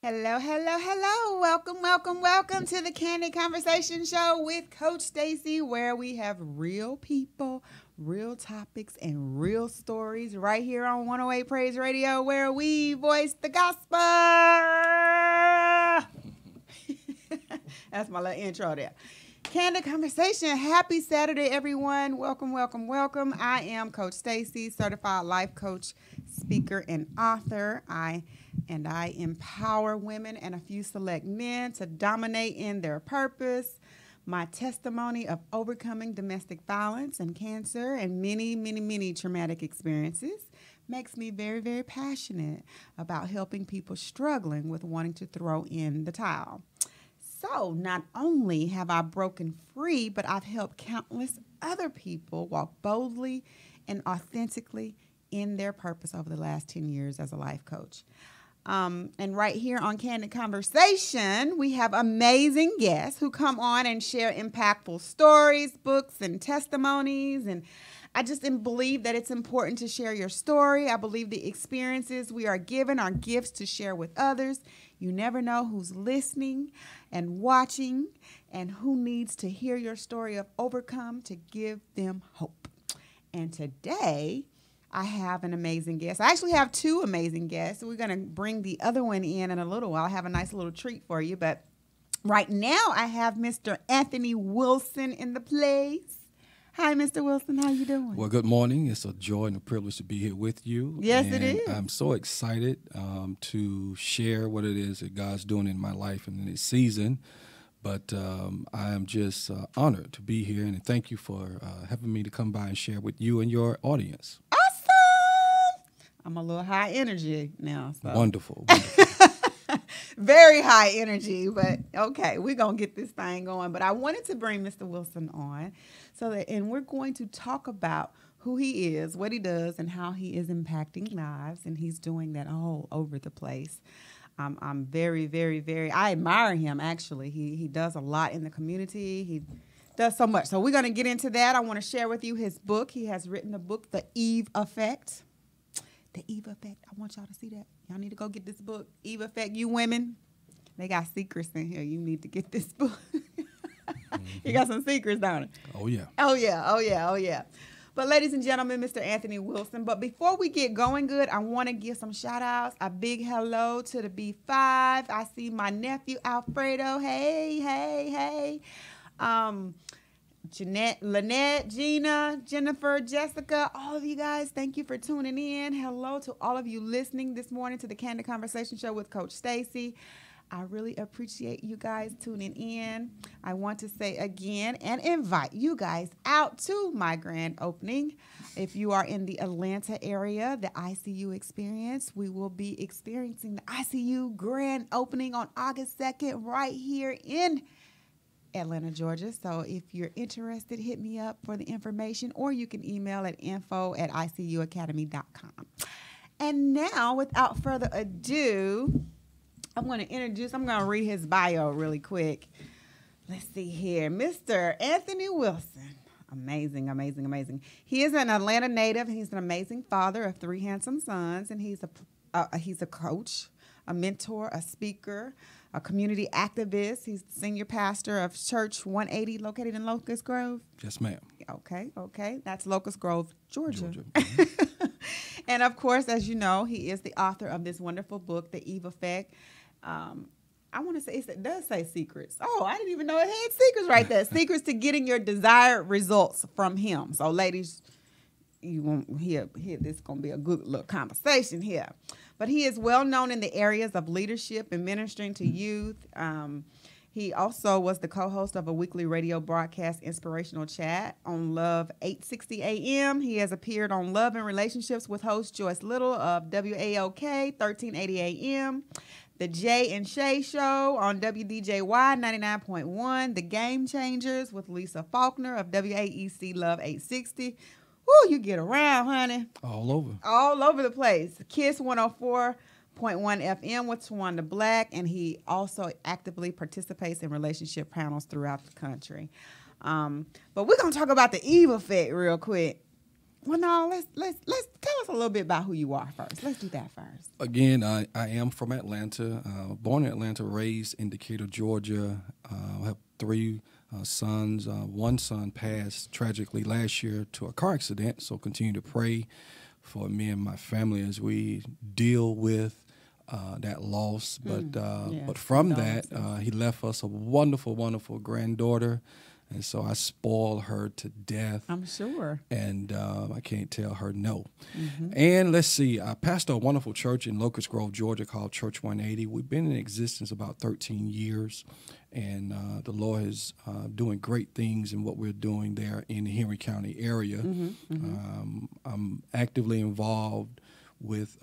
Hello, hello, hello. Welcome, welcome, welcome to the Candid Conversation Show with Coach Stacy, where we have real people, real topics, and real stories right here on 108 Praise Radio, where we voice the gospel. That's my little intro there. Candid Conversation. Happy Saturday, everyone. Welcome, welcome, welcome. I am Coach Stacy, certified life coach, speaker, and author. I empower women and a few select men to dominate in their purpose. My testimony of overcoming domestic violence and cancer and many, many, many traumatic experiences makes me very, very passionate about helping people struggling with wanting to throw in the towel. So not only have I broken free, but I've helped countless other people walk boldly and authentically in their purpose over the last 10 years as a life coach. And right here on Candid Conversation, we have amazing guests who come on and share impactful stories, books, and testimonies. And I just believe that it's important to share your story. I believe the experiences we are given are gifts to share with others. You never know who's listening and watching and who needs to hear your story of overcome to give them hope. And today, I have an amazing guest. I actually have two amazing guests. We're going to bring the other one in a little while. I have a nice little treat for you. But right now, I have Mr. Anthony Wilson in the place. Hi, Mr. Wilson. How you doing? Well, good morning. It's a joy and a privilege to be here with you. Yes, and it is. I'm so excited to share what it is that God's doing in my life and in this season. But I am just honored to be here, and thank you for having me to come by and share with you and your audience. I'm a little high energy now. So. Wonderful. Very high energy, but okay, we're going to get this thing going. But I wanted to bring Mr. Wilson on and we're going to talk about who he is, what he does, and how he is impacting lives, and he's doing that all over the place. I'm very, very, very, I admire him, actually. He does a lot in the community. He does so much. So we're going to get into that. I want to share with you his book. He has written a book, The Eve Effect. The Eve Effect. I want y'all to see that. Y'all need to go get this book. Eve Effect, you women. They got secrets in here. You need to get this book. You got some secrets, don't it? Oh, yeah. Oh, yeah. Oh, yeah. Oh, yeah. But ladies and gentlemen, Mr. Anthony Wilson. But before we get going good, I want to give some shout outs. A big hello to the B5. I see my nephew, Alfredo. Hey, hey, hey. Jeanette, Lynette, Gina, Jennifer, Jessica, all of you guys, thank you for tuning in. Hello to all of you listening this morning to the Candid Conversation Show with Coach Stacy. I really appreciate you guys tuning in. I want to say again and invite you guys out to my grand opening. If you are in the Atlanta area, the ICU experience, we will be experiencing the ICU grand opening on August 2nd right here in Atlanta, Georgia. So if you're interested, hit me up for the information, or you can email at info@icuacademy.com. And now, without further ado, I'm going to read his bio really quick. Let's see here. Mr. Anthony Wilson. Amazing, amazing, amazing. He is an Atlanta native. He's an amazing father of 3 handsome sons, and he's a coach, a mentor, a speaker, a community activist. He's the senior pastor of Church 180 located in Locust Grove. Yes, ma'am. Okay. That's Locust Grove, Georgia. Mm-hmm. And of course, as you know, he is the author of this wonderful book, The Eve Effect. I want to say, it does say secrets. Oh, I didn't even know it had secrets right there. Secrets to getting your desired results from him. So ladies, you won't hear this is going to be a good little conversation here. But he is well known in the areas of leadership and ministering to youth. He also was the co-host of a weekly radio broadcast, Inspirational Chat, on Love 860 AM. He has appeared on Love and Relationships with host Joyce Little of WAOK 1380 AM. The Jay and Shay Show on WDJY 99.1. The Game Changers with Lisa Faulkner of WAEC Love 860. Woo, you get around, honey. All over. All over the place. Kiss 104.1 FM with Tawanda Black, and he also actively participates in relationship panels throughout the country. But we're going to talk about the Eve Effect real quick. Well, no, let's tell us a little bit about who you are first. Let's do that first. Again, I am from Atlanta, born in Atlanta, raised in Decatur, Georgia. I have three sons. One son passed tragically last year to a car accident, so continue to pray for me and my family as we deal with that loss. But from that, he left us a wonderful, wonderful granddaughter. And so I spoiled her to death. I'm sure. And I can't tell her no. Mm-hmm. And let's see, I pastor a wonderful church in Locust Grove, Georgia called Church 180. We've been in existence about 13 years. And the Lord is doing great things in what we're doing there in the Henry County area. Mm-hmm. Mm-hmm. I'm actively involved with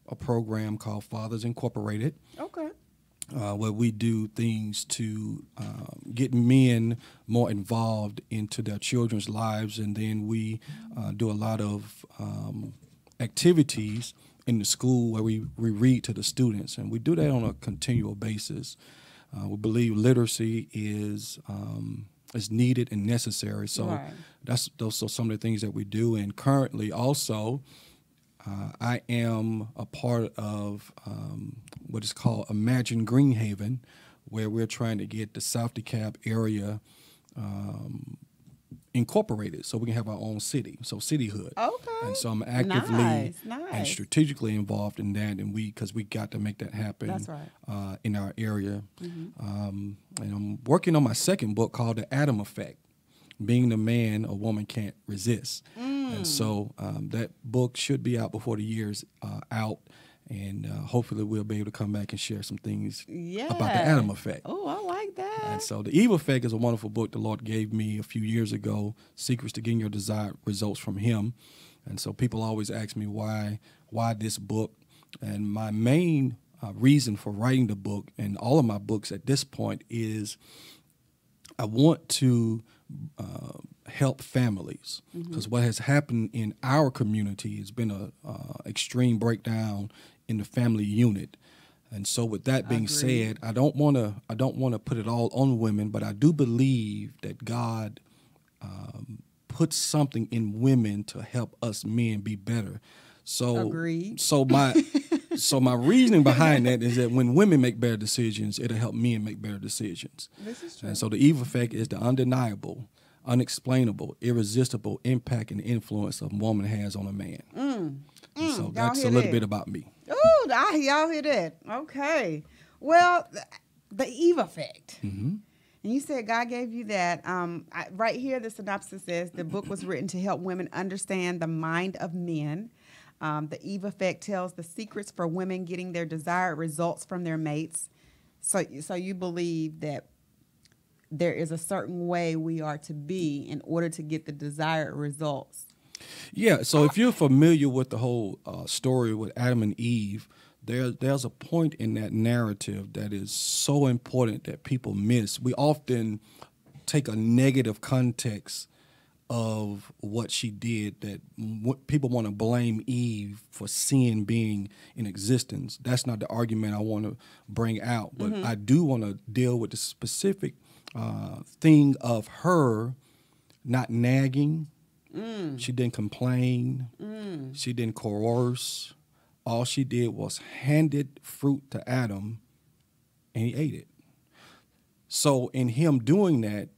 a program called Fathers Incorporated. Okay. Where we do things to get men more involved into their children's lives, and then we do a lot of activities in the school where we read to the students, and we do that on a continual basis. We believe literacy is needed and necessary, so those are some of the things that we do. And currently also, I am a part of what is called Imagine Greenhaven, where we're trying to get the South DeKalb area incorporated so we can have our own city, so cityhood. Okay. And so I'm actively nice. and strategically involved in that, and because we got to make that happen. That's right. In our area. Mm-hmm. And I'm working on my second book called The Adam Effect, being the man a woman can't resist. And so that book should be out before the year's out, and hopefully we'll be able to come back and share some things about the Adam Effect. Oh, I like that. And so The Eve Effect is a wonderful book the Lord gave me a few years ago, Secrets to Getting Your Desired Results from Him. And so people always ask me why this book, and my main reason for writing the book and all of my books at this point is I want to help families, because what has happened in our community has been a extreme breakdown in the family unit. And so with that being said, I don't want to put it all on women, but I do believe that God puts something in women to help us men be better. So my reasoning behind that is that when women make better decisions, it'll help men make better decisions. This is true. And so the Eve Effect is the undeniable, unexplainable, irresistible impact and influence a woman has on a man. So that's a little bit about me. Oh, y'all hear that? Okay. Well, the Eve Effect. Mm-hmm. And you said God gave you that. Right here, the synopsis says the book was written to help women understand the mind of men. The Eve Effect tells the secrets for women getting their desired results from their mates. So you believe that there is a certain way we are to be in order to get the desired results. Yeah, so if you're familiar with the whole story with Adam and Eve, there's a point in that narrative that is so important that people miss. We often take a negative context of what she did, that people want to blame Eve for sin being in existence. That's not the argument I want to bring out, but I do want to deal with the specific thing of her not nagging. She didn't complain. She didn't coerce. All she did was handed fruit to Adam, and he ate it. So in him doing that,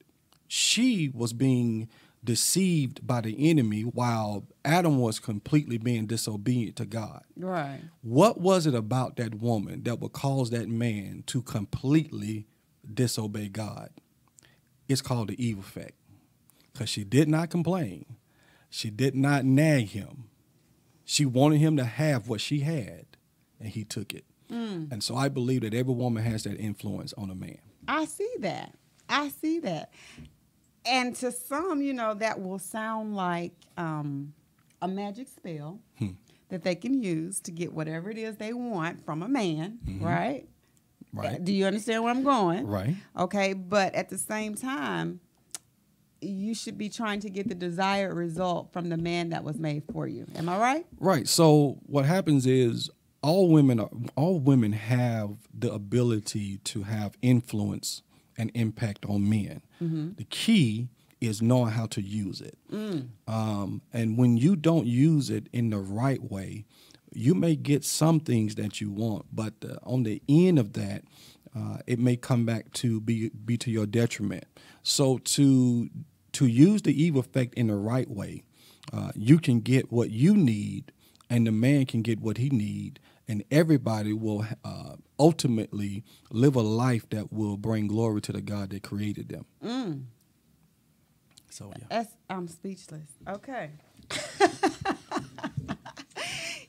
she was being deceived by the enemy while Adam was completely being disobedient to God. Right. What was it about that woman that would cause that man to completely disobey God? It's called the Eve Effect, because she did not complain. She did not nag him. She wanted him to have what she had, and he took it. And so I believe that every woman has that influence on a man. I see that. And to some, that will sound like a magic spell that they can use to get whatever it is they want from a man, right? Right. Do you understand where I'm going? Right. Okay, but at the same time, you should be trying to get the desired result from the man that was made for you. Am I right? Right. So what happens is all women have the ability to have influence and impact on men. The key is knowing how to use it. And when you don't use it in the right way, you may get some things that you want, but on the end of that, it may come back to be to your detriment. So to use the evil effect in the right way, you can get what you need, and the man can get what he needs, and everybody will ultimately live a life that will bring glory to the God that created them. So yeah, I'm speechless. Okay.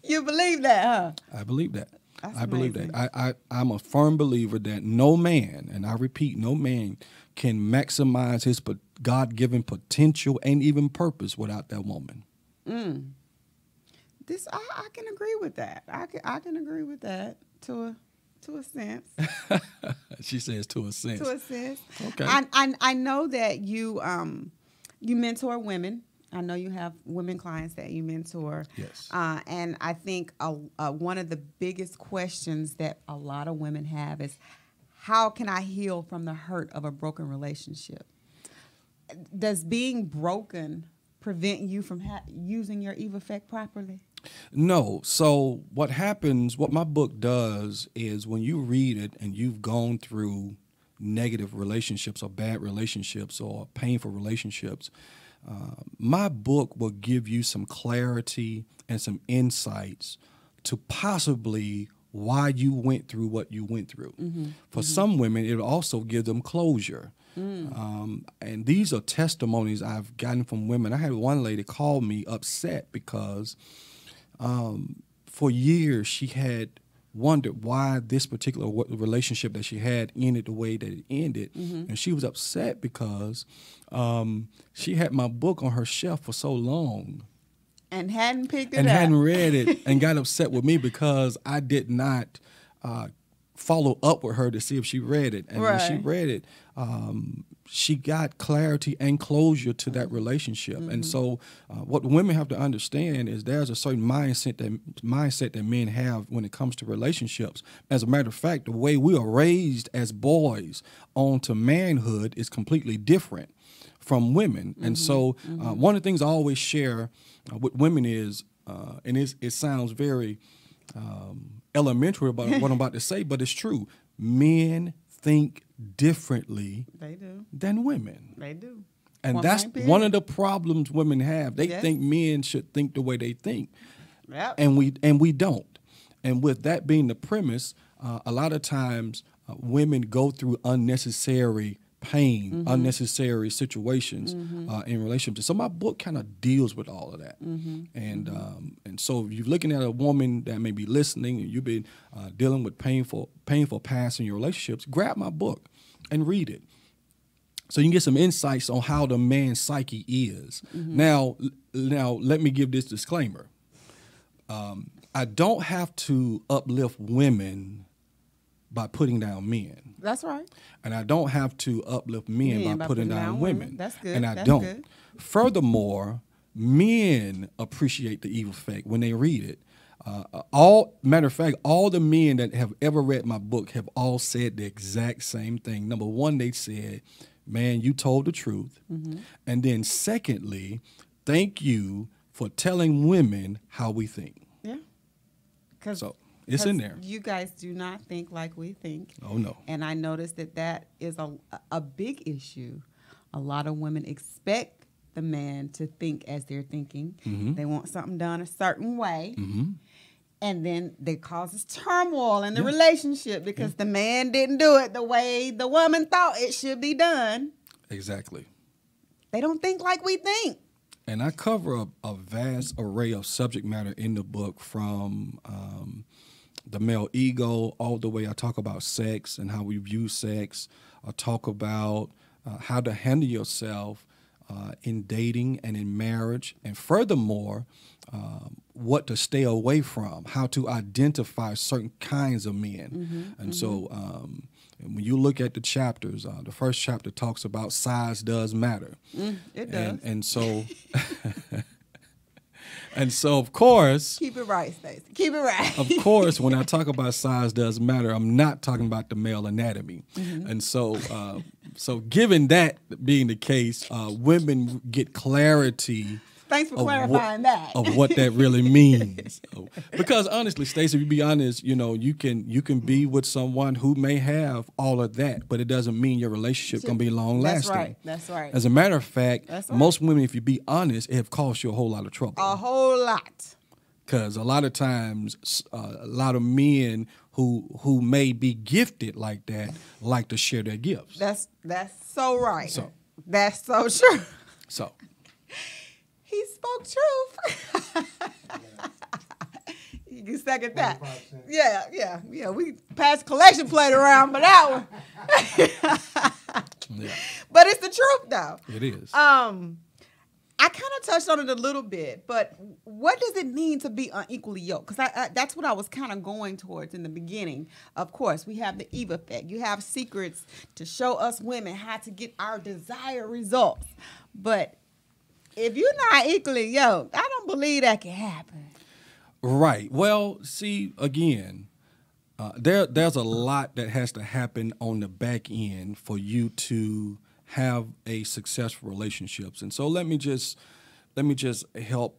You believe that, huh? I believe that. That's I believe amazing. that. I'm a firm believer that no man, and I repeat, no man can maximize his God-given potential and even purpose without that woman. This I can agree with that. I can agree with that to a sense. She says to a sense. To a sense. Okay. I know that you mentor women. I know you have women clients that you mentor. Yes. And I think one of the biggest questions that a lot of women have is, how can I heal from the hurt of a broken relationship? Does being broken prevent you from using your evil effect properly? No. So what happens, what my book does is when you read it and you've gone through negative relationships or bad relationships or painful relationships, my book will give you some clarity and some insights to possibly why you went through what you went through. For some women, it'll also give them closure. And these are testimonies I've gotten from women. I had one lady call me upset because for years she had wondered why this particular relationship that she had ended the way that it ended. And she was upset because she had my book on her shelf for so long. And hadn't picked it and up. hadn't read it, and got upset with me because I did not follow up with her to see if she read it. And when she read it, she got clarity and closure to that relationship. And so what women have to understand is there's a certain mindset that men have when it comes to relationships. As a matter of fact, the way we are raised as boys onto manhood is completely different from women. And so one of the things I always share with women is, and it sounds very elementary about what I'm about to say, but it's true. Men think differently than women. They do. And that's one of the problems women have. They think men should think the way they think. Yep. And we don't. And with that being the premise, a lot of times women go through unnecessary pain, unnecessary situations in relationship. So my book kind of deals with all of that. And so if you're looking at a woman that may be listening and you've been dealing with painful past in your relationships, grab my book and read it, so you can get some insights on how the man's psyche is. Now let me give this disclaimer. I don't have to uplift women by putting down men. That's right. And I don't have to uplift men by putting down women. That's good. And I That's don't. good. Furthermore, men appreciate the evil effect when they read it. Matter of fact, all the men that have ever read my book have all said the exact same thing. Number one, they said, man, you told the truth. And then secondly, thank you for telling women how we think. Yeah. So it's in there. You guys do not think like we think. Oh, no. And I noticed that is a big issue. A lot of women expect the man to think as they're thinking. They want something done a certain way. And then it causes turmoil in the relationship because the man didn't do it the way the woman thought it should be done. Exactly. They don't think like we think. And I cover a vast array of subject matter in the book, from the male ego all the way. I talk about sex and how we view sex. I talk about how to handle yourself in dating and in marriage. And furthermore, what to stay away from, how to identify certain kinds of men. And so when you look at the chapters, the first chapter talks about size does matter. It does. And so... And so, of course... Keep it right, Stacey. Keep it right. Of course, when I talk about size does matter, I'm not talking about the male anatomy. And so So given that being the case, women get clarity. Thanks for clarifying that. Of what that really means. Because honestly, Stacey, if you be honest, you can be with someone who may have all of that, but it doesn't mean your relationship gonna be long lasting. That's right. As a matter of fact, most women, if you be honest, it have caused you a whole lot of trouble. A whole lot. Because a lot of times, a lot of men who may be gifted like that like to share their gifts. That's so right. That's so true. So. He spoke truth. You can second that. 25%. Yeah. We passed collection plate around for that one. Yeah. But it's the truth, though. It is. I kind of touched on it a little bit, but what does it mean to be unequally yoked? Because that's what I was kind of going towards in the beginning. Of course, we have the Eve effect. You have secrets to show us women how to get our desired results. But if you're not equally yoked, I don't believe that can happen. Right. Well, see, again, there's a lot that has to happen on the back end for you to have a successful relationships. And so let me just help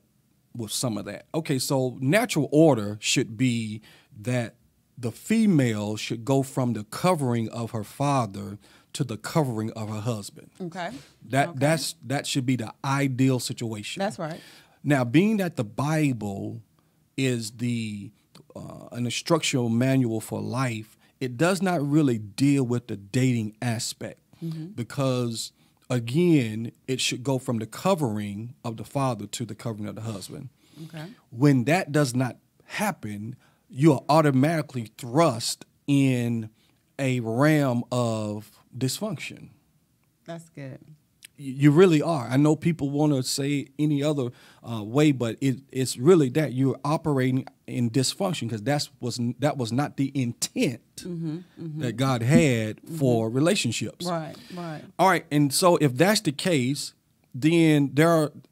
with some of that. Okay, so natural order should be that the female should go from the covering of her father to the covering of her husband. Okay. That should be the ideal situation. That's right. Now, being that the Bible is an instructional manual for life, it does not really deal with the dating aspect because, again, it should go from the covering of the father to the covering of the husband. Okay. When that does not happen, you are automatically thrust in a realm of dysfunction. That's good. You really are. I know people want to say any other way, but it's really that you're operating in dysfunction because that was not the intent that God had for relationships. Right. All right, and so if that's the case, then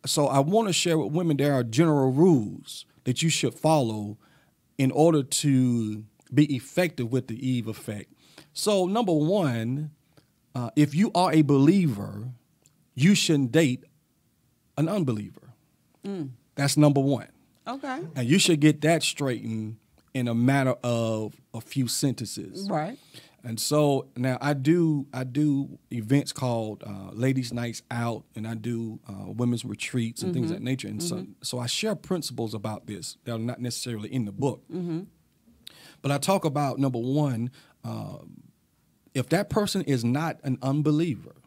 so I want to share with women there are general rules that you should follow in order to be effective with the Eve effect. So number one, if you are a believer, you shouldn't date an unbeliever. That's number one. Okay. And you should get that straightened in a matter of a few sentences. Right. And so now I do events called Ladies' Nights Out, and I do women's retreats and things of that nature. And so I share principles about this that are not necessarily in the book. But I talk about, number one, if that person is not an unbeliever,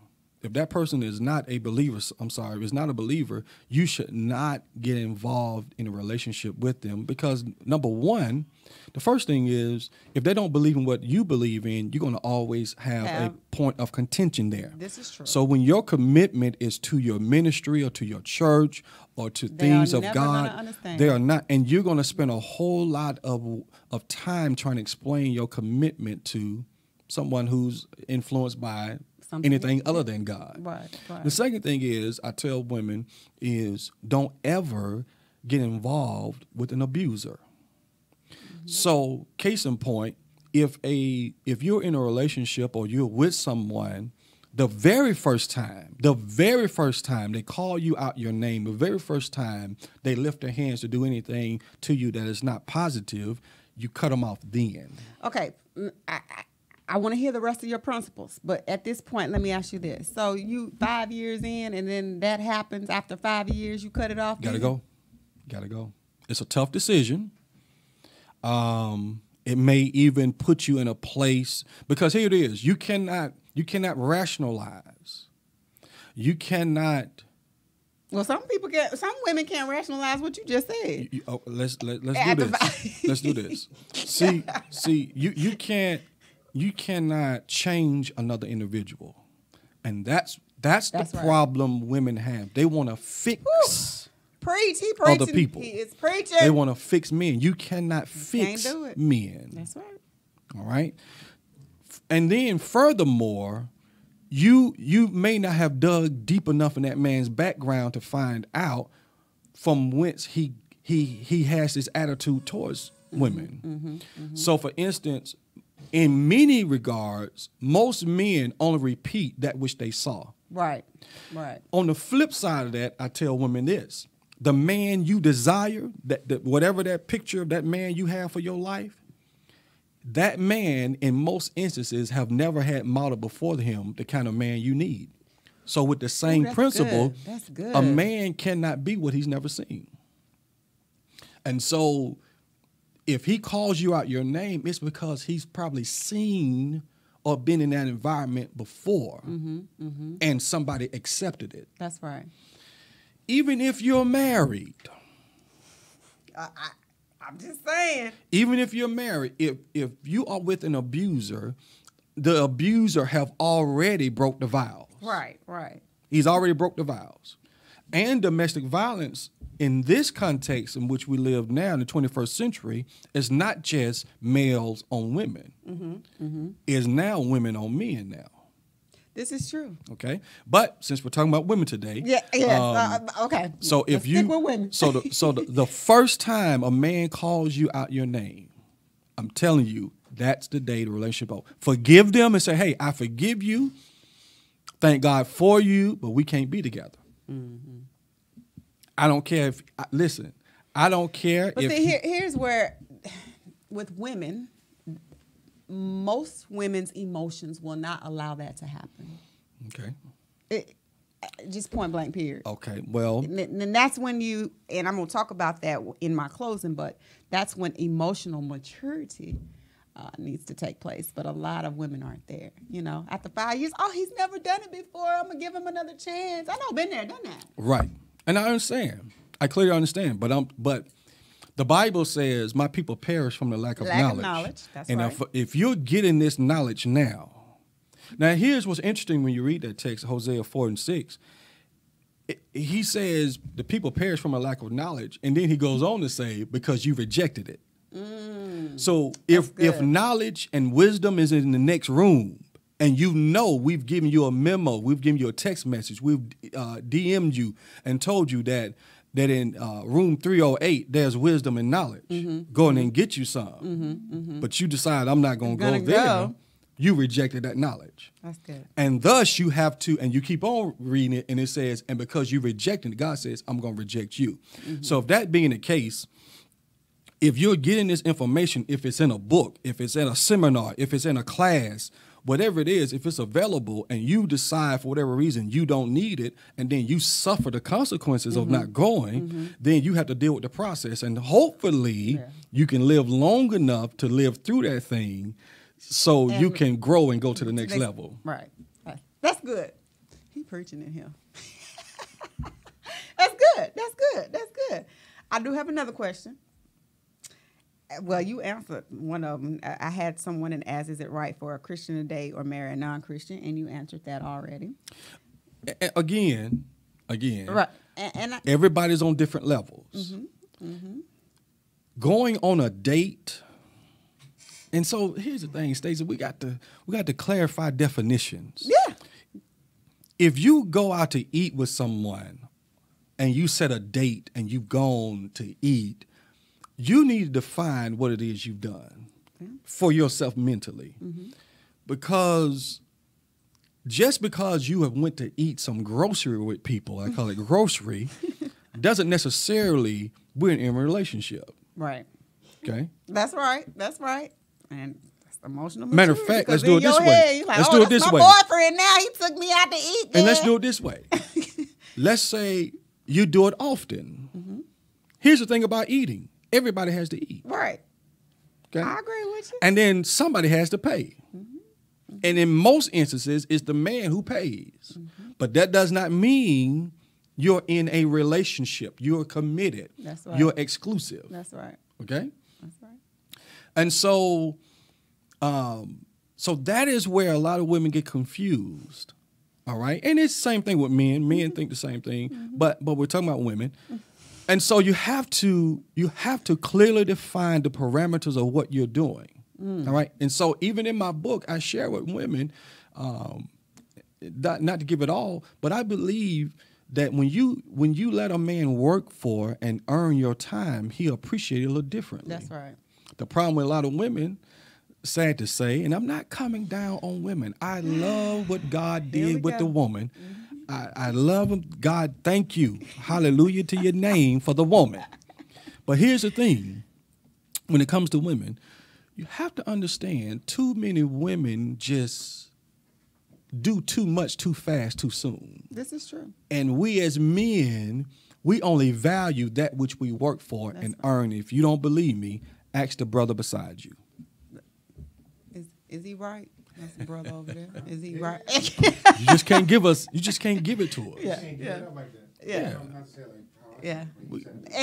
if that person is not a believer, is not a believer, you should not get involved in a relationship with them because, number one, the first thing is if they don't believe in what you believe in, you're going to always have a point of contention there. This is true. So when your commitment is to your ministry or to your church or to things of God, they are not, and you're going to spend a whole lot of time trying to explain your commitment to someone who's influenced by anything other than God. Right. The second thing is I tell women is don't ever get involved with an abuser. So case in point, if you're in a relationship or you're with someone, the very first time they call you out your name, the very first time they lift their hands to do anything to you that is not positive, you cut them off then. Okay. I want to hear the rest of your principles, but at this point, let me ask you this. So you 5 years in, and then that happens after 5 years, you cut it off? Gotta go. It's a tough decision. It may even put you in a place, because here it is, you cannot rationalize. You cannot. Well, some women can't rationalize what you just said. Let's do this. Let's do this. See, you cannot change another individual. And that's the problem women have. They want to fix other people. He is preaching. They want to fix men. You cannot fix men. That's right. All right? And then furthermore, you may not have dug deep enough in that man's background to find out from whence he has this attitude towards women. So for instance, in many regards, most men only repeat that which they saw. Right, right. On the flip side of that, I tell women this. The man you desire, that whatever that picture of that man you have for your life, that man, in most instances, have never had modeled before him the kind of man you need. So with the same principle, That's good. a man cannot be what he's never seen. And so if he calls you out your name, it's because he's probably seen or been in that environment before, and somebody accepted it. That's right. Even if you're married. I'm just saying. Even if you're married, if you are with an abuser, the abuser have already broke the vows. Right, right. He's already broke the vows. And domestic violence in this context in which we live now in the 21st century is not just males on women. It's now women on men now. This is true. Okay, but since we're talking about women today, okay. So if Let's stick with women. so the first time a man calls you out your name, I'm telling you, that's the day the relationship over. Forgive them and say, hey, I forgive you. Thank God for you, but we can't be together. I don't care if listen. I don't care. But if see, here's where, with women, most women's emotions will not allow that to happen. Okay. Just point blank, period. Okay. Well, And that's when and I'm going to talk about that in my closing, but that's when emotional maturity needs to take place. But a lot of women aren't there. You know, after 5 years, oh, he's never done it before. I'm going to give him another chance. I know, been there, done that. right. And I understand. I clearly understand. But the Bible says, my people perish from the lack of knowledge. That's and right. if you're getting this knowledge now, here's what's interesting when you read that text, Hosea 4:6. He says the people perish from a lack of knowledge, and then he goes on to say, because you rejected it. So if knowledge and wisdom is in the next room, and we've given you a memo, we've given you a text message, we've DM'd you and told you that in room 308 there's wisdom and knowledge. Go in and get you some. But you decide I'm not going to go there. You rejected that knowledge. That's good. And thus you have to, and you keep on reading it, and it says, and because you rejected it, God says, I'm going to reject you. So if that being the case, if you're getting this information, if it's in a book, if it's in a seminar, if it's in a class, whatever it is, if it's available and you decide for whatever reason you don't need it, and then you suffer the consequences of not going, then you have to deal with the process. And hopefully you can live long enough to live through that thing so you can grow and go to the next level. Right. That's good. He preaching in here. That's good. That's good. That's good. I do have another question. Well, you answered one of them. I had someone and asked, is it right for a Christian to date or marry a non-Christian? And you answered that already. Again. Right. And everybody's on different levels. Going on a date. And so here's the thing, Stacey, we got to clarify definitions. Yeah. If you go out to eat with someone and you set a date and you've gone to eat, you need to define what it is you've done for yourself mentally. Because just because you have went to eat some grocery with people, I call it grocery, doesn't necessarily we're in a relationship. Right. Okay? That's right. That's right. And that's emotional matter of maturity, fact, let's do it this way. Like, let's do it this way. My boyfriend now, he took me out to eat. And let's do it this way. Let's say you do it often. Here's the thing about eating. Everybody has to eat. Right. Okay? I agree with you. And then somebody has to pay. And in most instances, it's the man who pays. But that does not mean you're in a relationship. You're committed. That's right. You're exclusive. That's right. Okay? That's right. And so, so that is where a lot of women get confused. All right? And it's the same thing with men. Men think the same thing. But we're talking about women. And so you have to clearly define the parameters of what you're doing. All right. And so even in my book, I share with women, not to give it all, but I believe that when you let a man work for and earn your time, he'll appreciate it a little differently. That's right. The problem with a lot of women, sad to say, and I'm not coming down on women. I love what God did with the woman. I love him. God, thank you. Hallelujah to your name for the woman. But here's the thing. When it comes to women, you have to understand too many women just do too much too fast too soon. This is true. And we as men, we only value that which we work for and earn. If you don't believe me, ask the brother beside you. Is he right? That's the brother over there. Is he right? You just can't give it to us. Yeah. And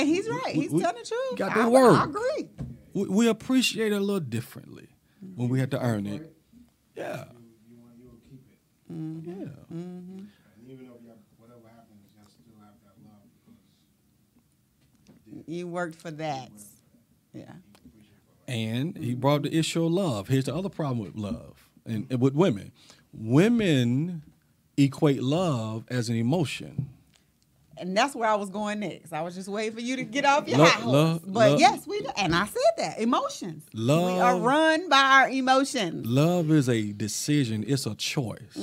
he's right. He's telling the truth. Got that word. I agree. We appreciate it a little differently when we have to earn it. Yeah. You will keep it. Mm-hmm. Yeah. Mm-hmm. And even though whatever happens, you still have that love because You worked for that. Yeah. And he brought the issue of love. Here's the other problem with love and with women. Women equate love as an emotion. And that's where I was going next. I was just waiting for you to get off your high horse. But yes, we do. And I said that. Emotions. Love. We are run by our emotions. Love is a decision. It's a choice.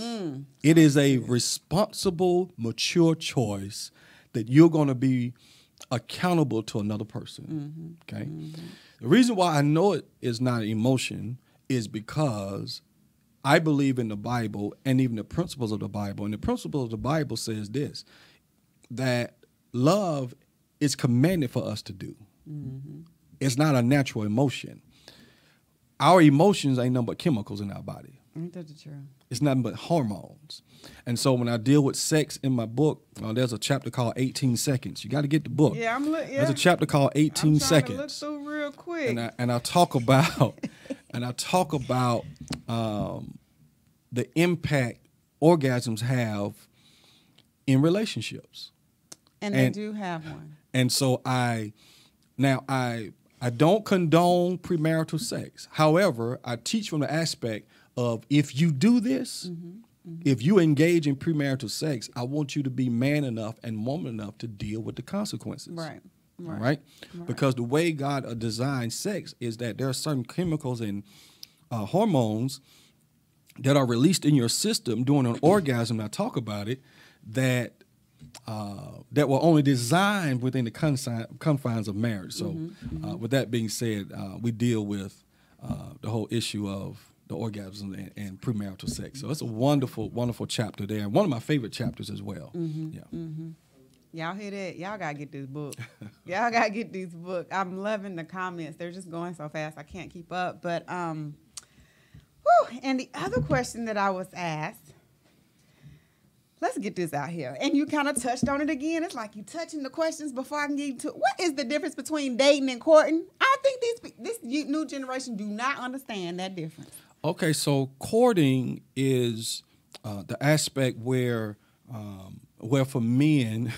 It is a responsible, mature choice that you're going to be accountable to another person. Okay? The reason why I know it is not an emotion is because I believe in the Bible and even the principles of the Bible. And the principle of the Bible says this, that love is commanded for us to do. It's not a natural emotion. Our emotions ain't nothing but chemicals in our body. Ain't that the truth? It's nothing but hormones. And so when I deal with sex in my book, there's a chapter called 18 Seconds. You got to get the book. Yeah, There's a chapter called 18 Seconds. To look through real quick. And I talk about the impact orgasms have in relationships. And they do have one. And so I don't condone premarital sex. However, I teach from the aspect of if you do this, if you engage in premarital sex, I want you to be man enough and woman enough to deal with the consequences. Right? Because the way God designed sex is that there are certain chemicals and hormones that are released in your system during an orgasm. I talk about it that were only designed within the confines of marriage. So with that being said, we deal with the whole issue of the orgasm and premarital sex. So it's a wonderful, wonderful chapter there. And one of my favorite chapters as well. Y'all hear that? Y'all got to get this book. Y'all got to get this book. I'm loving the comments. They're just going so fast. I can't keep up. But, and the other question that I was asked, let's get this out here. And you kind of touched on it again. It's like you touching the questions before I can get to what is the difference between dating and courting? I think this new generation do not understand that difference. Okay, so courting is the aspect where for men,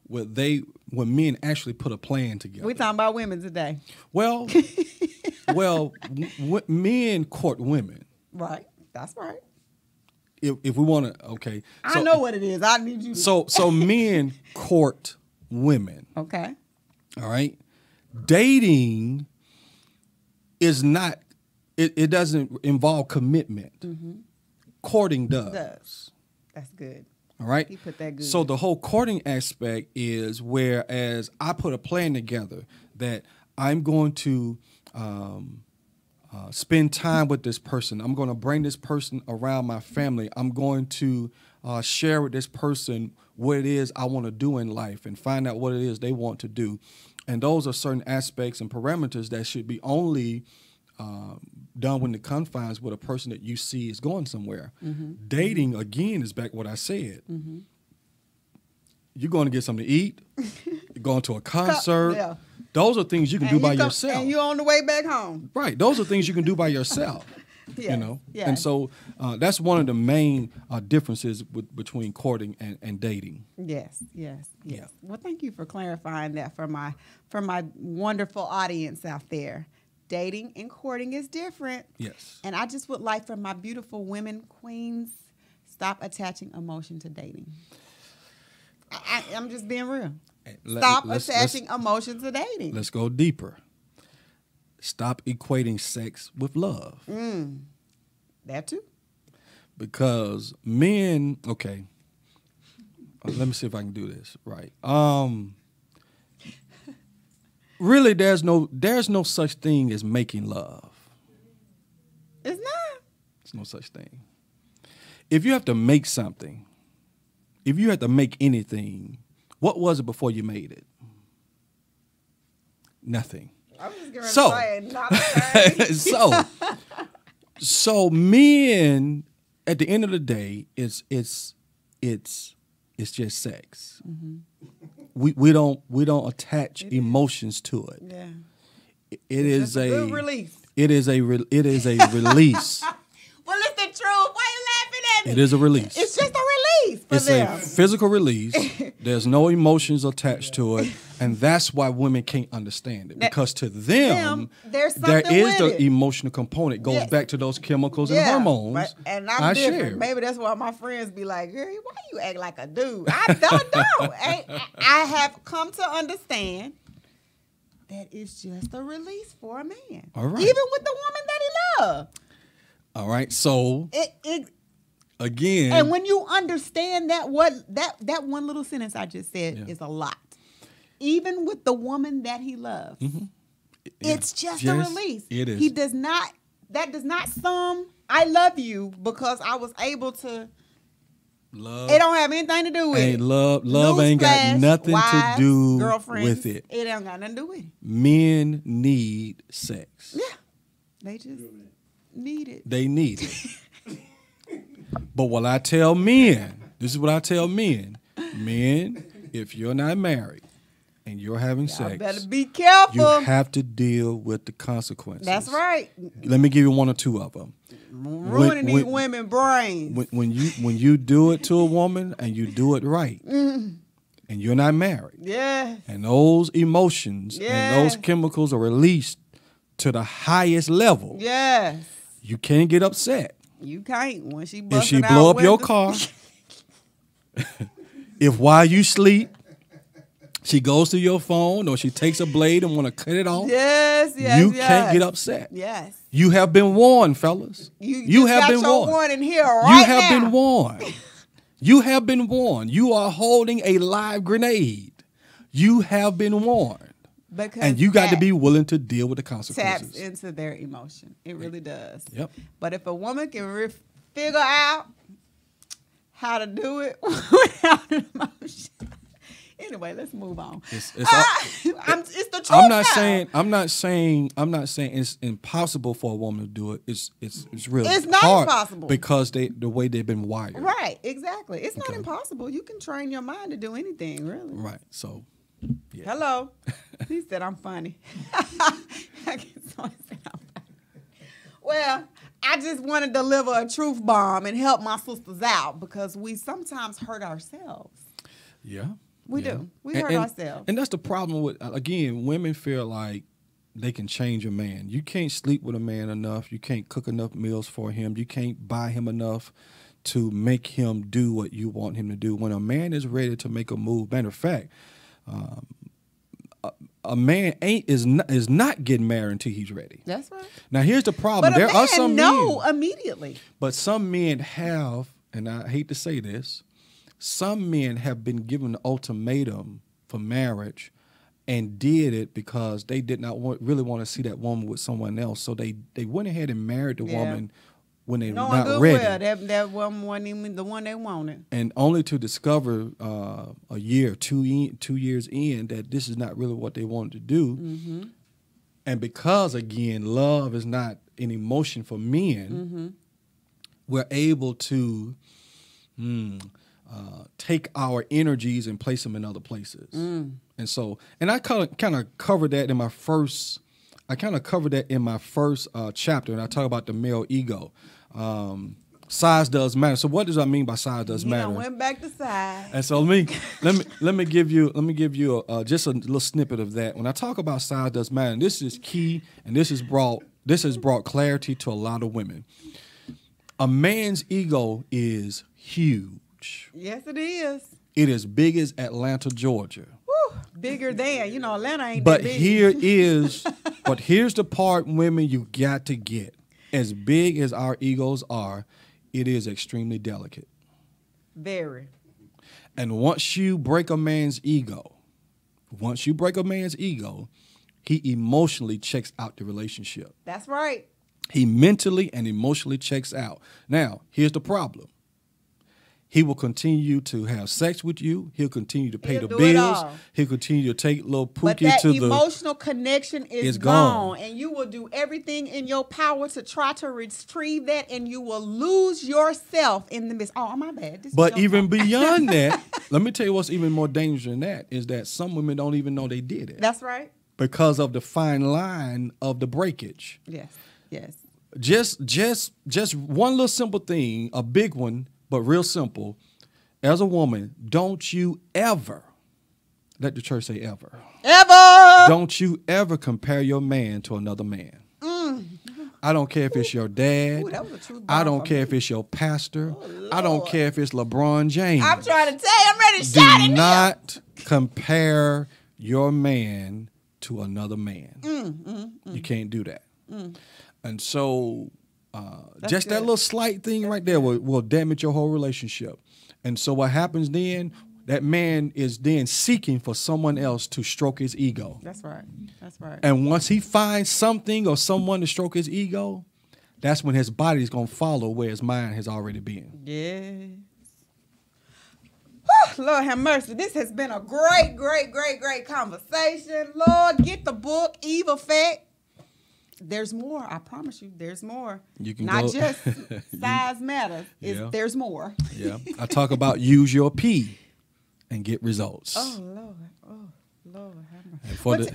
when men actually put a plan together. We're talking about women today. Well, men court women. Right. That's right. If we want to, okay. I know what it is. I need you to. So men court women. Okay. All right. Dating is not, it doesn't involve commitment. Courting does. That's good. All right. He put that good. So the whole courting aspect is whereas I put a plan together that I'm going to spend time with this person. I'm going to bring this person around my family. I'm going to share with this person what it is I want to do in life and find out what it is they want to do. And those are certain aspects and parameters that should be only done when the confines with a person that you see is going somewhere. Dating, again, is back what I said. You're going to get something to eat. You're going to a concert. Yeah. Those are things you can do by yourself. And you're on the way back home. Right. Those are things you can do by yourself. Yeah. You know? Yeah. And so that's one of the main differences between courting and dating. Yes. Yeah. Well, thank you for clarifying that for my wonderful audience out there. Dating and courting is different. Yes. And I just would like for my beautiful women queens, stop attaching emotion to dating. I'm just being real. Stop attaching emotion to dating. Let's go deeper. stop equating sex with love. That too. Because men, okay, let me see if I can do this right. Really, there's no such thing as making love. It's not. There's no such thing. If you have to make something, if you have to make anything, what was it before you made it? Nothing. I was just going to say, not a thing. So men, at the end of the day, it's just sex. Mm-hmm. We don't attach emotions to it. Yeah. It is a good release. It is a release. Well, it's the truth. Why are you laughing at me? It is a release. It's just a release for it's them. a physical release. There's no emotions attached to it, and that's why women can't understand it, because to them there's there something is with the it. emotional component. It goes back to those chemicals and hormones. Right. And I'm different. share. Maybe that's why my friends be like, "Girl, why you act like a dude?" I don't know. I have come to understand that it's just a release for a man. All right. Even with the woman that he loves. All right, so again, and when you understand that, that one little sentence I just said is a lot. Even with the woman that he loves, it's just a release. It is. He does not. That does not sum. I love you because I was able to. love. It don't have anything to do with it. Love ain't got nothing to do with it. It don't got nothing to do with it. Men need sex. Yeah, they just need it. They need it. But what I tell men, this is what I tell men. Men, if you're not married and you're having sex, better be careful. you have to deal with the consequences. That's right. Let me give you one or two of them. Ruining these women's brains. When you do it to a woman and you do it right, and you're not married, and those emotions and those chemicals are released to the highest level, you can't get upset. You can't when she If busting she blow out up your windows. car, if while you sleep, she goes to your phone or she takes a blade and want to cut it off, you can't get upset. Yes. You have been warned, fellas. You have got been your warned. warning here right You have now. been warned. You have been warned. You are holding a live grenade. You have been warned. Because and you got to be willing to deal with the consequences. Taps into their emotion. It really does. Yep. But if a woman can figure out how to do it without emotion. Anyway, let's move on. It's the truth. I'm not saying it's impossible for a woman to do it. It's really it's not hard impossible because the way they've been wired. Right, exactly. It's not impossible. You can train your mind to do anything, really. Right. So, yeah. Hello. He said I'm funny. Someone said I'm funny. Well, I just want to deliver a truth bomb and help my sisters out because we sometimes hurt ourselves. Yeah. We do. We hurt ourselves. And that's the problem with, again, women feel like they can change a man. You can't sleep with a man enough. You can't cook enough meals for him. You can't buy him enough to make him do what you want him to do. When a man is ready to make a move, matter of fact, a man is not getting married until he's ready. That's right. Now, here's the problem. But there are some men immediately. But some men have, and I hate to say this, some men have been given an ultimatum for marriage and did it because they did not really want to see that woman with someone else. So they went ahead and married the woman when they're not ready. Well, that woman wasn't even the one they wanted. And only to discover a year, 2 years in, that this is not really what they wanted to do. Mm-hmm. And because, again, love is not an emotion for men, we're able to take our energies and place them in other places. And so, and I kind of covered that in my first. I kind of covered that in my first chapter, and I talk about the male ego. Size does matter. So, what does I mean by size does matter? I went back to size. And so, let me give you just a little snippet of that. When I talk about size does matter, and this is key, and this has brought clarity to a lot of women. A man's ego is huge. Yes, it is. It is big as Atlanta, Georgia. Woo, bigger than, Atlanta ain't But that big. here's the part, women, you got to get. As big as our egos are, it is extremely delicate. Very. And once you break a man's ego, he emotionally checks out the relationship. That's right. He mentally and emotionally checks out. Now, here's the problem. He will continue to have sex with you. He'll continue to pay the bills. He'll continue to take little Pookie to the... But that emotional connection is gone. And you will do everything in your power to try to retrieve that, and you will lose yourself in the midst. Oh, my bad. But even beyond that, let me tell you what's even more dangerous than that is that some women don't even know they did it. That's right. Because of the fine line of the breakage. Yes, yes. Just one little simple thing, a big one, but real simple. As a woman, don't you ever, let the church say ever. Ever. Don't you ever compare your man to another man. I don't care if it's your dad. Ooh, that was a truth bomb I don't for care me. if it's your pastor. I don't care if it's LeBron James. I'm trying to tell you, I'm ready to shout it. Do not compare your man to another man. You can't do that. And so just good. that little slight thing right there will damage your whole relationship. And so what happens then, that man is then seeking for someone else to stroke his ego. That's right. That's right. And once he finds something or someone to stroke his ego, that's when his body is going to follow where his mind has already been. Yes. Lord have mercy. This has been a great, great, great, great conversation. Lord, get the book, Eve Effect. There's more. I promise you, there's more. You can not just size matters. There's more. Yeah. I talk about use your P and get results. Oh, Lord. Oh, Lord have mercy.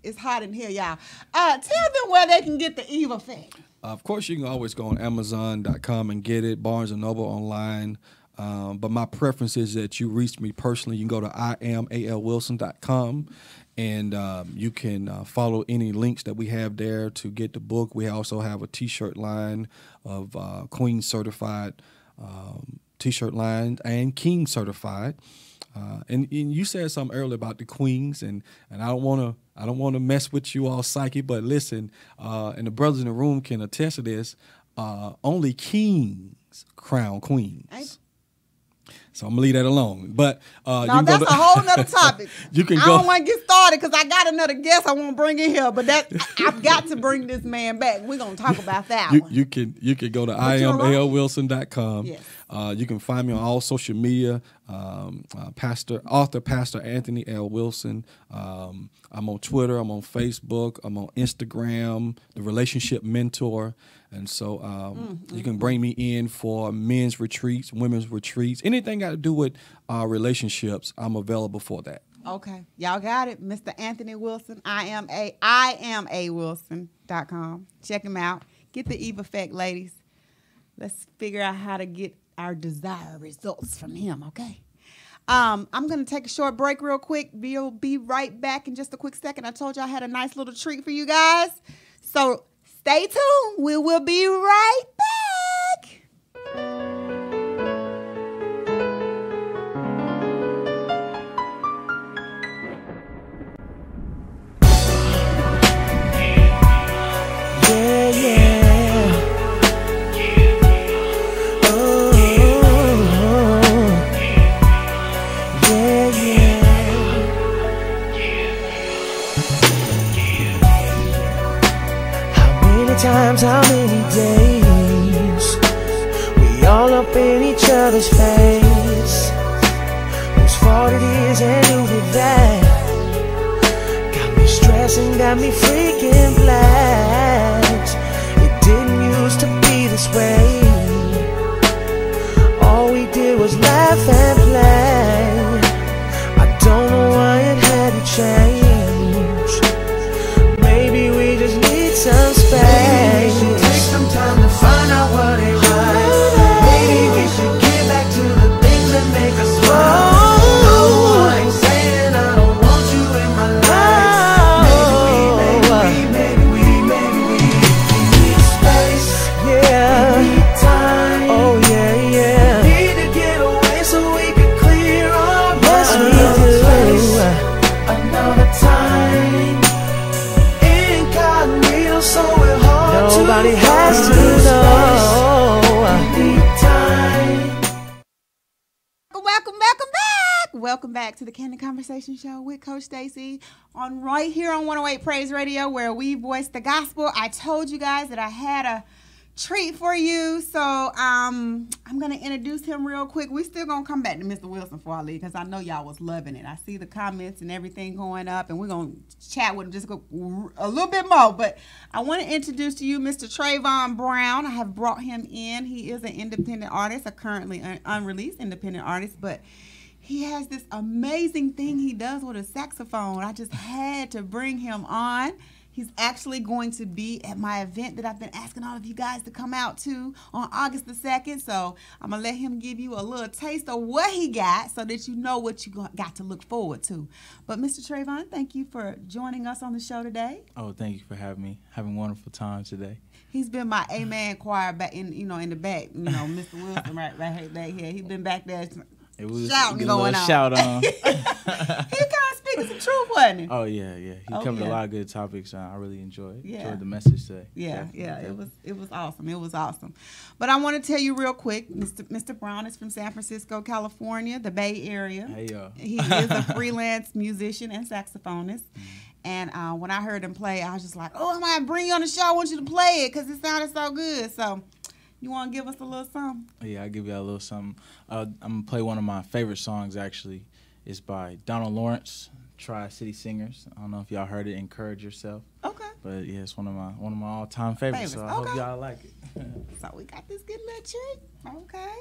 It's hot in here, y'all. Tell them where they can get the Eve Effect. Of course, you can always go on Amazon.com and get it, Barnes & Noble online. But my preference is that you reach me personally. You can go to IamALWilson.com, and you can follow any links that we have there to get the book. We also have a T-shirt line of Queen Certified T-shirt line and King Certified. And you said something earlier about the queens, and I don't want to mess with you all psyche, but listen, and the brothers in the room can attest to this. Only kings crown queens. So I'm gonna leave that alone. But no, that's a whole nother topic. I don't want to get started because I got another guest I want to bring in here. But I've got to bring this man back. We're gonna talk about that one. You can go to IamALWilson.com. Yes. You can find me on all social media. Pastor Anthony L. Wilson. I'm on Twitter. I'm on Facebook. I'm on Instagram. The Relationship Mentor. And so you can bring me in for men's retreats, women's retreats, anything got to do with relationships. I'm available for that. Okay. Y'all got it. Mr. Anthony Wilson. IamAWilson.com. Check him out. Get the Eve Effect, ladies. Let's figure out how to get our desired results from him, okay? I'm going to take a short break real quick. We'll be right back in just a quick second. I told you I had a nice little treat for you guys. So stay tuned. We will be right back. How many days we all up in each other's face? Whose fault it is and who did that? Got me stressing, got me freaking blacks. It didn't used to be this way. All we did was laugh and play. I don't know why it had to change. Maybe we just need some space. Maybe we should take some time to find out what ain't right. Maybe we should get back to the things that make us smile. No, I ain't saying I don't want you in my life. Maybe we need space. Yeah. We need time. Oh yeah, yeah. We need to get away so we can clear our minds. back to the Candid Conversation Show with Coach Stacy on right here on 108 Praise Radio, where we voice the gospel. I told you guys that I had a treat for you, so I'm going to introduce him real quick. We still going to come back to Mr. Wilson before I leave, because I know y'all was loving it. I see the comments and everything going up, and we're going to chat with him just a little bit more. But I want to introduce to you Mr. Trayvon Brown. I have brought him in. He is an independent artist, a currently unreleased independent artist, but he has this amazing thing he does with a saxophone. I just had to bring him on. He's actually going to be at my event that I've been asking all of you guys to come out to on August the 2nd. So I'm going to let him give you a little taste of what he got so that you know what you got to look forward to. But Mr. Trayvon, thank you for joining us on the show today. Oh, thank you for having me. Having a wonderful time today. He's been my amen choir back in the back. Mr. Wilson right back here. He's been back there. It was shouting going on. Shout on. He kind of speaking some truth, wasn't he? Oh yeah. He covered a lot of good topics. I really enjoyed the message today. Yeah. It was awesome. It was awesome. But I want to tell you real quick, Mr. Brown is from San Francisco, California, the Bay Area. Hey y'all. He is a freelance musician and saxophonist. And when I heard him play, I was just like, oh, I might bring you on the show. I want you to play it because it sounded so good. So you want to give us a little something? Yeah, I'll give you a little something. I'm going to play one of my favorite songs, actually. It's by Donald Lawrence, Tri-City Singers. I don't know if y'all heard it, Encourage Yourself. Okay. But, yeah, it's one of my all-time favorites, so I hope y'all like it. So we got this good little treat. Okay.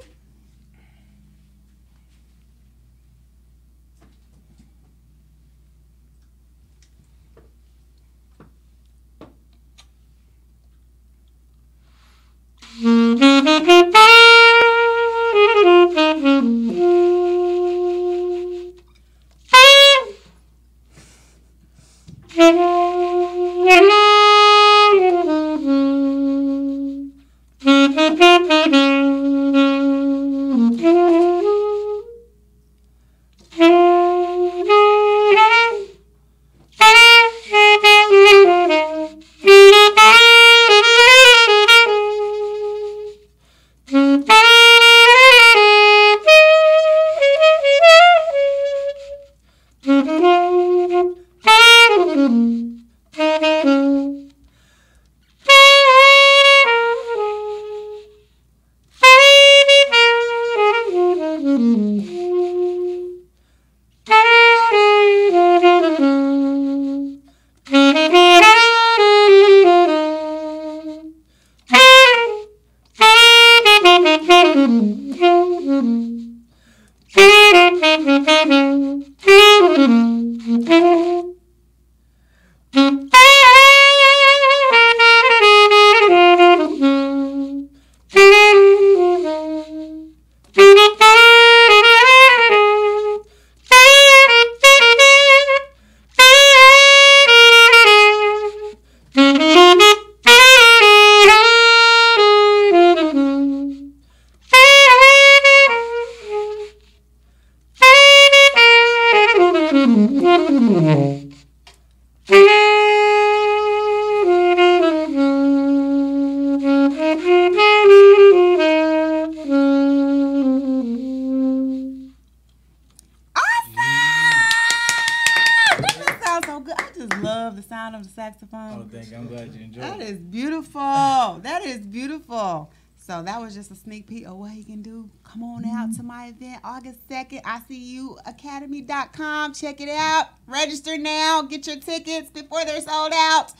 I'm glad you enjoyed it. That is beautiful. That is beautiful. So that was just a sneak peek of what he can do. Come on out to my event, August 2nd, ICUacademy.com. Check it out. Register now. Get your tickets before they're sold out.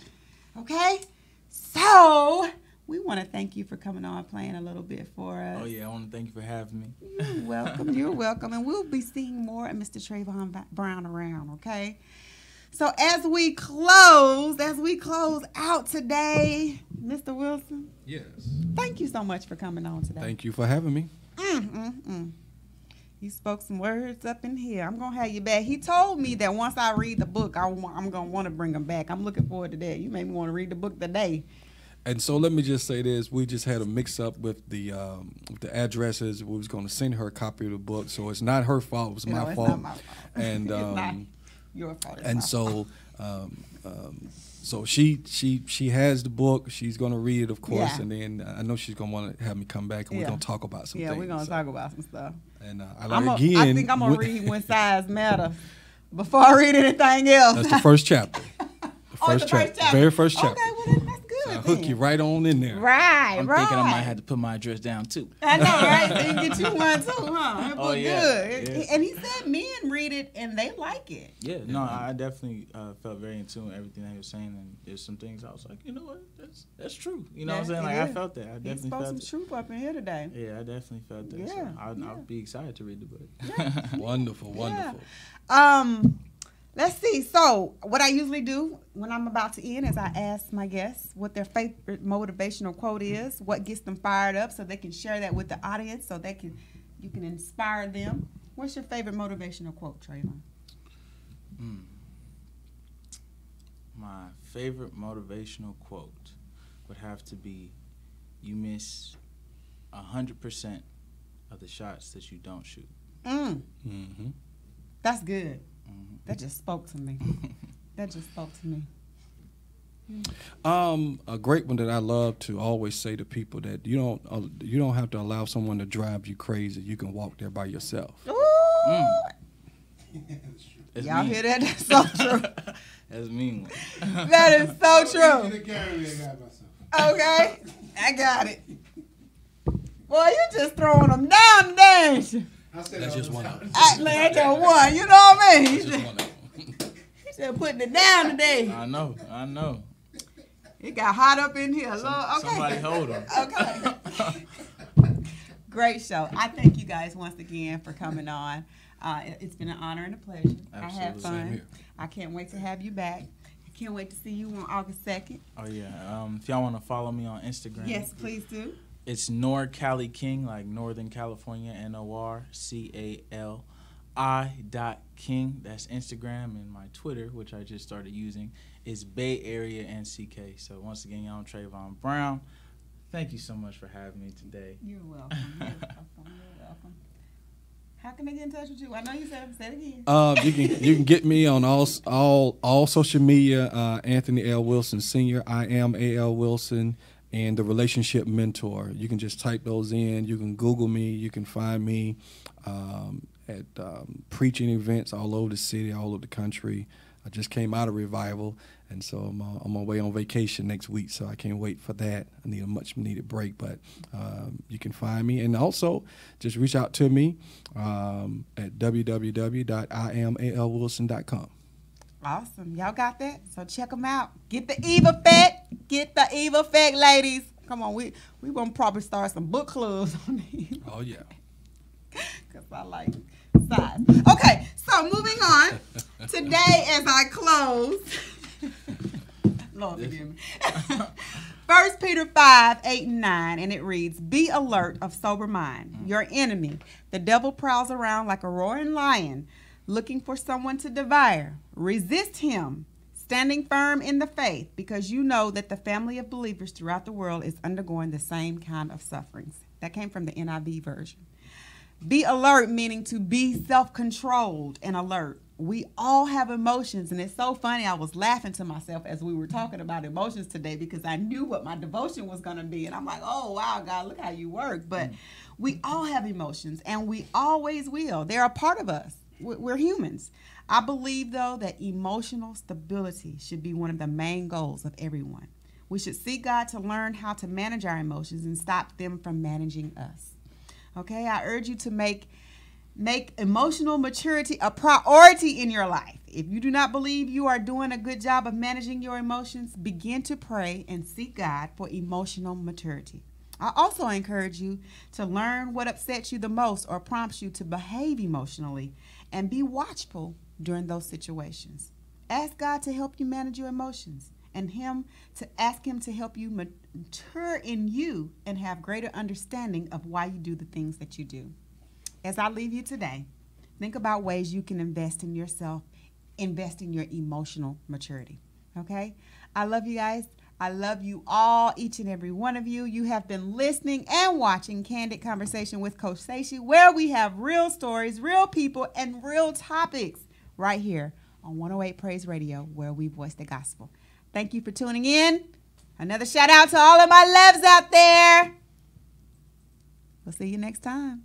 Okay? So we want to thank you for coming on, playing a little bit for us. Oh, yeah. I want to thank you for having me. You're welcome. You're welcome. And we'll be seeing more of Mr. Trayvon Brown around, okay? So as we close out today, Mr. Wilson. Yes. Thank you so much for coming on today. Thank you for having me. You spoke some words up in here. I'm going to have you back. He told me that once I read the book, I'm going to want to bring him back. I'm looking forward to that. You made me want to read the book today. And so let me just say this. We just had a mix-up with the addresses. We was going to send her a copy of the book. So it's not her fault. It was my fault. Not my fault. And it's not your fault. And so So she has the book. She's going to read it, of course, Yeah. and then I know she's going to want to have me come back, and we're going to talk about some things. Yeah, we're going to talk about some stuff. And I think I'm going to read When Size Matter before I read anything else. That's the first chapter. The first chapter. Very first chapter. Okay, well, then that's good. So I hook you right on in there. Right, I'm thinking I might have to put my address down too. I know, right? So you get you one too, huh? It Oh, was yeah, good. yeah. And he said men read it and they like it. Yeah, no, I definitely felt very in tune with everything that he was saying, and there's some things I was like, you know what, that's true. You know what I'm saying? Like, I felt that. I He definitely spoke felt some it. truth up in here today. Yeah, I definitely felt that. Yeah, So yeah. I'll be excited to read the book. Yeah. Wonderful, wonderful. Let's see. So what I usually do when I'm about to end is I ask my guests what their favorite motivational quote is, what gets them fired up, so they can share that with the audience, so you can inspire them. What's your favorite motivational quote, Trayvon? My favorite motivational quote would have to be, "You miss 100% of the shots that you don't shoot." Mm-hmm. That's good. That just spoke to me. That just spoke to me. A great one that I love to always say to people that you don't have to allow someone to drive you crazy. You can walk there by yourself. Ooh. That's Y'all mean. hear that? That's so true. That's mean. That is so true. Easy to carry me, I got myself. Okay, I got it. Boy, you just throwing them down today, ain't you? I said That's all just the one time. of them. Man, that's one. You know what I mean? That's just one of them. He said putting it down today. I know. It got hot up in here. Lord, okay. Somebody hold him. Okay. Great show. I thank you guys once again for coming on. It's been an honor and a pleasure. I had Absolutely. Same fun. here. I can't wait to have you back. I can't wait to see you on August 2nd. Oh yeah. If y'all want to follow me on Instagram, Yes, please do. it's NorCali King, like Northern California, NorCali.King. That's Instagram, and my Twitter, which I just started using, is Bay Area NCK. So once again, y'all, I'm Trayvon Brown. Thank you so much for having me today. You're welcome. You're welcome. You're welcome. How can they get in touch with you? I know you said it again. You can get me on all social media. Anthony L. Wilson Sr. I am A.L. Wilson, and the Relationship Mentor. You can just type those in. You can Google me. You can find me at preaching events all over the city, all over the country. I just came out of revival, and so I'm on my way on vacation next week, so I can't wait for that. I need a much-needed break, but you can find me. And also, just reach out to me at www.iamalwilson.com. Awesome. Y'all got that? So check them out. Get the Eve Effect. Get the Eve Effect, ladies. Come on, we gonna probably start some book clubs on these. Oh, yeah. Because I like size. Okay, so moving on. Today, as I close, Lord forgive me. 1 Peter 5:8-9, and it reads, "Be alert of sober mind. Your enemy, the devil, prowls around like a roaring lion, looking for someone to devour. Resist him, standing firm in the faith, because you know that the family of believers throughout the world is undergoing the same kind of sufferings." That came from the NIV version. Be alert, meaning to be self-controlled and alert. We all have emotions, and it's so funny. I was laughing to myself as we were talking about emotions today because I knew what my devotion was going to be. And I'm like, oh, wow, God, look how you work. But we all have emotions, and we always will. They're a part of us. We're humans. I believe, though, that emotional stability should be one of the main goals of everyone. We should seek God to learn how to manage our emotions and stop them from managing us. Okay, I urge you to make emotional maturity a priority in your life. If you do not believe you are doing a good job of managing your emotions, begin to pray and seek God for emotional maturity. I also encourage you to learn what upsets you the most or prompts you to behave emotionally, and be watchful during those situations. Ask God to help you manage your emotions, and ask him to help you mature in you and have greater understanding of why you do the things that you do. As I leave you today, think about ways you can invest in yourself, invest in your emotional maturity. Okay? I love you guys. I love you all, each and every one of you. You have been listening and watching Candid Conversation with Coach Stacey, where we have real stories, real people, and real topics right here on 108 Praise Radio, where we voice the gospel. Thank you for tuning in. Another shout out to all of my loves out there. We'll see you next time.